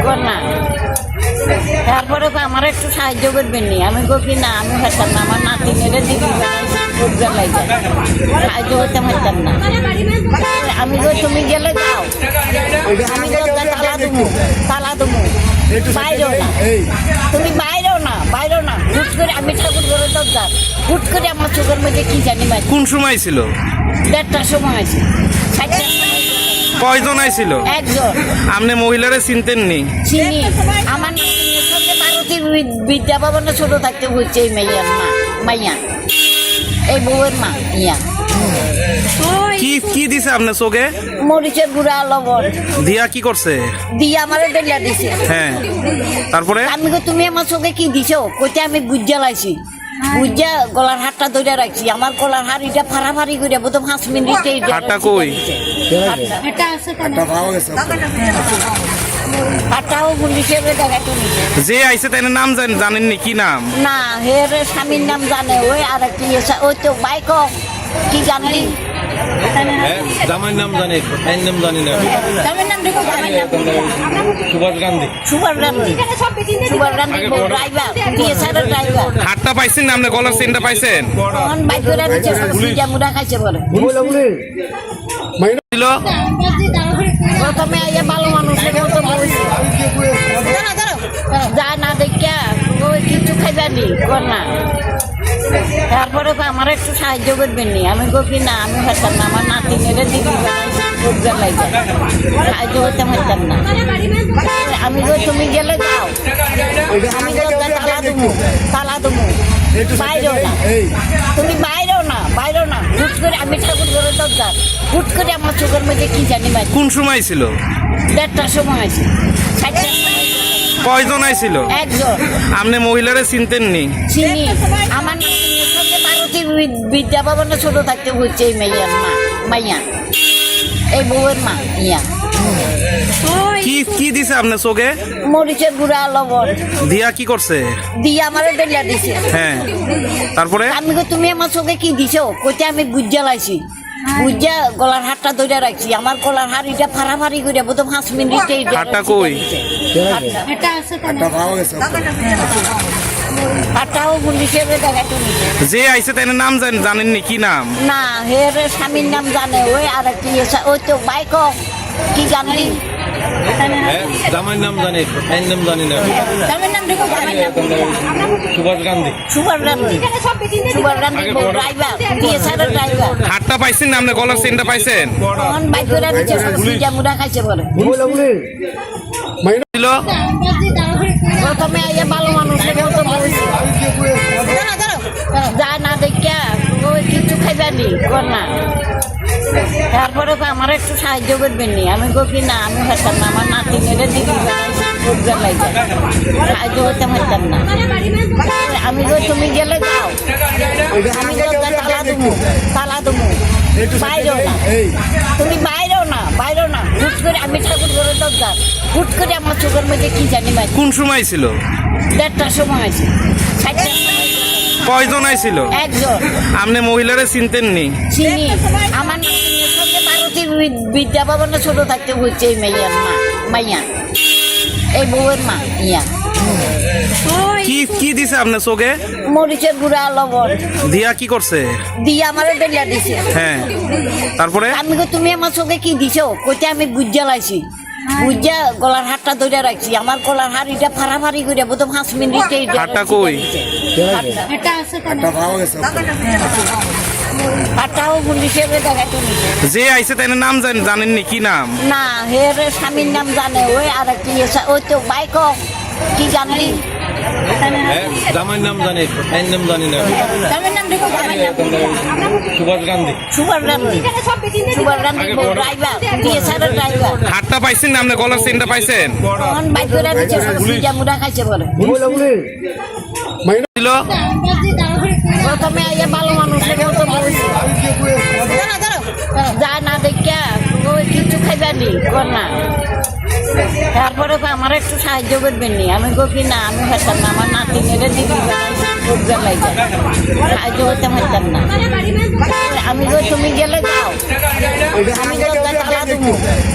কর না। তারপরে আমার একটু সাহায্য করবেন নি। আমি কি না, আমি পারতাম না, আমার নাতিনেরে দিদি সাহায্য করতে পারতাম না। আমি তুমি গেলে যাও, আমি তালা দেবো বাইরেও না, তুমি বাইরেও না হুট করে আমি ঠাকুর ঘরে দরকার হুট করে আমার চোখের মধ্যে কি জানি ভাই। কোন সময় ছিল? 1:30টার সময় আছে। 4টার সময় কয়জন আইছিল? একজন। আপনি মহিলারে চিনতেন নি? চিনি। আমার নাতিনের সঙ্গে ভারতী বিদ্যা ভবনে ছোট থাকতে বলছে এই মাইয়ার মা, মাইয়া এই বউয়ের মা ইয়া। কি কি দিছে আপনার চোখে? মরিচের গুঁড়া, লবণ দিয়া কি করছে? দিয়ে আমারে ডেলিয়া দিছে। হ্যাঁ, তারপরে আমি তুমি আমার চোখে কি দিছো? কইতে আমি গুজ্জা লাইছি, গুজ্জা গলার হাতটা ধরে রাখছি। আমার গলার হাত এটা ফাড়াফাড়ি করে প্রথম 5 মিনিটে হাতটা কই? হাতটাও পুলিশের দেখাতে নিছে। যে আইছে তাই নাম জানেননি? কি নাম? না, হের স্বামীর নাম জানে। ওই আর কি ওই তো বাইক কি জানি জামাইয়ের নাম জানি, ভাইয়ের নাম জানি না। সুভাষ গান্ধী। সুভাষ গান্ধী ড্রাইভার, টিএসআরের ড্রাইভার। হাতটা পাইছেন না? আপনি গলার চেনটা পাইছেন? তখন বাইক করে দিচ্ছে, সিজা মুড়া খাইছে বলে। ছিল প্রথমে আইয়া ভালো মানুষের মতো বলছে, যা না দেখা ওই কিছু খাইবানি কর না। তারপরে আমার একটু সাহায্য করবেন নি। আমি কি না, আমি পারতাম না, আমার নাতিনেরে দিদি সাহায্য করতে পারতাম না। আমি তুমি গেলে যাও, আমি তালা দেবো বাইরেও না, তুমি বাইরেও না হুট করে আমি ঠাকুর ঘরে দরকার হুট করে আমার চোখের মধ্যে কি জানি ভাই। কোন সময় ছিল? 1:30টার সময় আছে। 4টার সময় কয়জন আইছিল? একজন। আপনি মহিলারে চিনতেন নি? চিনি। আমার নাতিনের সঙ্গে ভারতী বিদ্যা ভবনে ছোট থাকতে বলছে এই মাইয়ার মা, মাইয়া এই বউয়ের মা ইয়া। কি কি দিছে আপনার চোখে? মরিচের গুঁড়া, লবণ দিয়া কি করছে? দিয়ে আমারে ডেলিয়া দিছে। হ্যাঁ, তারপরে আমি তুমি আমার চোখে কি দিছো? কইতে আমি গুজ্জা লাইছি, গুজ্জা গলার হাতটা ধরে রাখছি। আমার গলার হাত এটা ফাড়াফাড়ি করে প্রথম 5 মিনিটে হাতটা কই? হাতটাও পুলিশের দেখাতে নিছে। যে আইছে তাই নাম জানেননি? কি নাম? না, হের স্বামীর নাম জানে। ওই আর কি ওই তো বাইক কি জানি জামাইয়ের নাম জানি, ভাইয়ের নাম জানি না। সুভাষ গান্ধী। সুভাষ গান্ধী ড্রাইভার, টিএসআরের ড্রাইভার। হাতটা পাইছেন না? আপনি গলার চেনটা পাইছেন? তখন বাইক করে দিচ্ছে, সিজা মুড়া খাইছে বলে। ছিল প্রথমে আইয়া ভালো মানুষের মতো বলছে, যা না দেখা ওই কিছু খাইবানি কর না। তারপরে আমার একটু সাহায্য করবেন নি। আমি কি না, আমি পারতাম না, আমার নাতিনেরে দিদি সাহায্য করতে পারতাম না। আমি তুমি গেলে যাও, আমি তালা দেবো বাইরেও না, তুমি বাইরেও না হুট করে আমি ঠাকুর ঘরে দরকার হুট করে আমার চোখের মধ্যে কি জানি ভাই। কোন সময় ছিল? 1:30টার সময় আছে। 4টার সময় কয়জন আইছিল? একজন। আপনি মহিলারে চিনতেন নি? চিনি। আমার নাতিনের সঙ্গে ভারতী বিদ্যা ভবনে ছোট থাকতে বলছে এই মাইয়ার মা, মাইয়া এই বউয়ের মা ইয়া। কি কি দিছে আপনার চোখে? মরিচের গুঁড়া, লবণ দিয়া কি করছে? দিয়ে আমারে ডেলিয়া দিছে। হ্যাঁ, তারপরে আমি তুমি আমার চোখে কি দিছো? কইতে আমি গুজ্জা লাইছি, গুজ্জা গলার হাতটা ধরে রাখছি। আমার গলার হাত এটা ফাড়াফাড়ি করে প্রথম 5 মিনিটে হাতটা কই? হাতটাও পুলিশের দেখাতে নিছে। যে আইছে তাই নাম জানেননি? কি নাম? না, হের স্বামীর নাম জানে। ওই আর কি ওই তো বাইক কি জানি জামাইয়ের নাম জানি, ভাইয়ের নাম জানি না। সুভাষ গান্ধী। সুভাষ গান্ধী ড্রাইভার, টিএসআরের ড্রাইভার। হাতটা পাইছেন না? আপনি গলার চেনটা পাইছেন? তখন বাইক করে দিচ্ছে, সিজা মুড়া খাইছে বলে। ছিল প্রথমে আইয়া ভালো মানুষের মতো বলছে, যা না দেখা ওই কিছু খাইবানি কর না। তারপরে আমার একটু সাহায্য করবেন নি। আমি কি না, আমি পারতাম না, আমার নাতিনেরে দিদি সাহায্য করতে পারতাম না। আমি তুমি গেলে যাও, আমি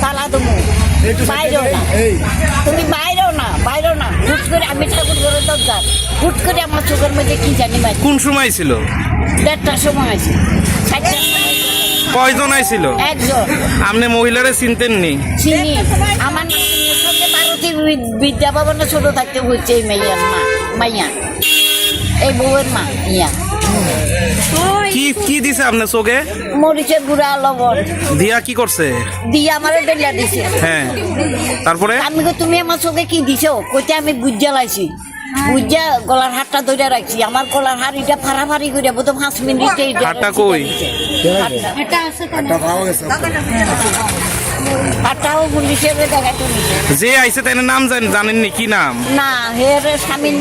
তালা দেবো বাইরেও না, তুমি বাইরেও করে আমি ঠাকুর ঘরে দরকার হুট করে আমার চোখের মধ্যে কি জানি মাই কোন সময় ছিল? 1:30টার সময় আছে 4টার সময় কয়জন আইছিল? একজন আপনি মহিলারে চিনতেন নি? চিনি আমার নাতির সঙ্গে ভারতী বিদ্যা ভবনে ছোট থাকতে হচ্ছে এই মাইয়া এই বউয়ের মা ইয়া কি কি দিছে আপনার চোখে? মরিচের গুঁড়া লবণ দিয়া কি করছে? দিয়ে আমারে ডেলিয়া দিছে। হ্যাঁ, তারপরে আমি কই, তুমি আমার চোখে কি দিছো? কইতে আমি গুজ্জা লাইছি বুঝা গলার হাতটা ধরে রাখছি আমার গলার হাড়িটা ফাড়াফাড়ি করে প্রথম 5 মিনিট হাতটা কই? হাতটাও পুলিশের দেখাইতে নিছে যে আইছে তাই নাম জানেননি কি নাম? না হের স্বামীর